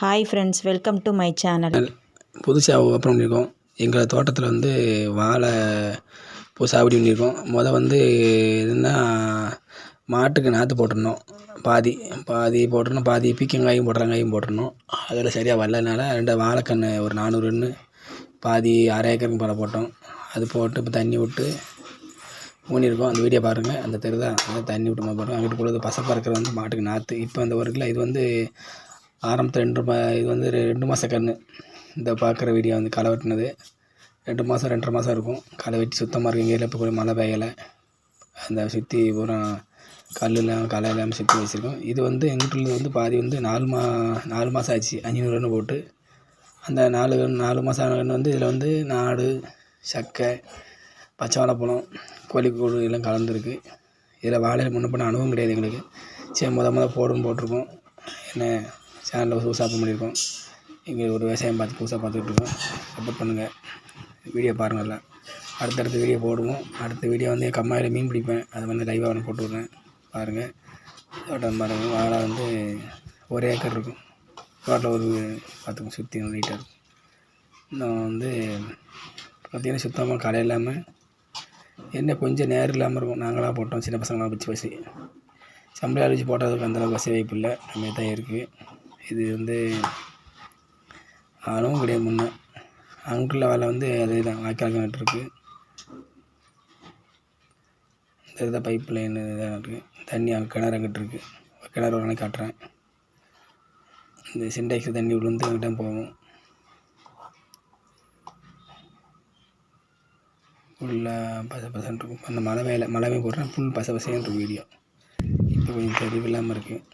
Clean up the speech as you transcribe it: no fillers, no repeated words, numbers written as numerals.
Hi friends, welcome to my channel. புதுசாக open பண்ணியிருக்கோம். எங்கள் தோட்டத்தில் வந்து வாழை பூ சாகுபடி பண்ணியிருக்கோம். வந்து எதுன்னா மாட்டுக்கு நாற்று போட்டிருந்தோம். பாதி பாதி போட்டிருந்தோம், பாதி பீக்கங்காயும் போடுறங்காயும் போட்டிருந்தோம். அதில் சரியாக வரலனால 2 வாழைக்கன்று ஒரு 400 கன்று பாதி அரை ஏக்கருக்கு போல் போட்டோம். அது போட்டு இப்போ தண்ணி விட்டு ஊனியிருக்கோம். அந்த வீடியோ பாருங்கள். அந்த தெரு தான் தண்ணி விட்டு போடுறோம். அங்கிட்டு பொழுது பசப்பாக இருக்கிறது வந்து மாட்டுக்கு நாற்று. இப்போ அந்த ஒரு கிலோ இது வந்து ஆரம்பத்தில் இது வந்து 2 மாத கன்று. இந்த பார்க்குற வீடியோ வந்து களை வெட்டினது 2 மாதம் 2.5 மாதம் இருக்கும். களை வெட்டி சுத்தமாக இருக்கும். எங்கள் இப்போ கூட மழை பெய்யலை. அந்த சுற்றி பூரா கல் இல்லாமல் களை இல்லாமல் சுற்றி வச்சுருக்கோம். இது வந்து எங்கிட்ட வந்து பாதி வந்து 4 மாதம் ஆச்சு. 500 கன்று போட்டு அந்த 4 மாதம் ஆன கன்று வந்து இதில் வந்து நாடு, சக்கை, பச்சை வாழைப்பழம், கோழிக்கூடு எல்லாம் கலந்துருக்கு. இதில் வாழையில் முன்ன பண்ண அனுபவம் கிடையாது எங்களுக்கு. சரி முத போட்டிருக்கோம். என்ன சேனலில் புதுசாக பண்ணியிருக்கோம். எங்களுக்கு ஒரு விவசாயம் பார்த்து புதுசாக பார்த்துட்ருக்கோம். சப்போர்ட் பண்ணுங்கள். வீடியோ பாருங்கள். எல்லாம் அடுத்தடுத்த வீடியோ போடுவோம். அடுத்த வீடியோ வந்து என் கம்மாயில் மீன் பிடிப்பேன். அதை வந்து லைவாக ஒன்று போட்டு விட்றேன். பாருங்கள். தோட்டம் பாருங்கள். வாழை வந்து 1 ஏக்கர் இருக்கும். தோட்டம் ஒரு பார்த்துக்கோங்க. சுற்றி நீட்டாக இருக்கும். இன்னும் வந்து பார்த்திங்கன்னா சுத்தமாக களை இல்லாமல் என்ன கொஞ்சம் நேரம் இல்லாமல் இருக்கும். நாங்களாக போட்டோம். சின்ன பசங்களாம் வச்சு சம்பளையால் வச்சு போட்டதுக்கு அந்தளவுக்கு வசதி வாய்ப்பு இல்லை. நம்ம தான் இருக்குது. இது வந்து ஆளும் கிடையாது. முன்னே அங்குள்ள வேலை வந்து அதே தான். வாய்க்கால் கிணற்றுருக்கு. இந்த இதுதான் பைப் லைன் இதாக இருக்குது. தண்ணி கிணறு அங்கிட்டு இருக்குது. கிணறு ஒரு நாளைக்கு காட்டுறேன். இந்த சின்டெக்ஸ் தண்ணி விழுந்து அங்கிட்ட போகும். ஃபுல்லாக பசன்னு இருக்கும். அந்த மழை போடுறேன். ஃபுல் பசன்னு இருக்கும் வீடியோ. இப்போ கொஞ்சம் தெளிவு இல்லாமல் இருக்குது.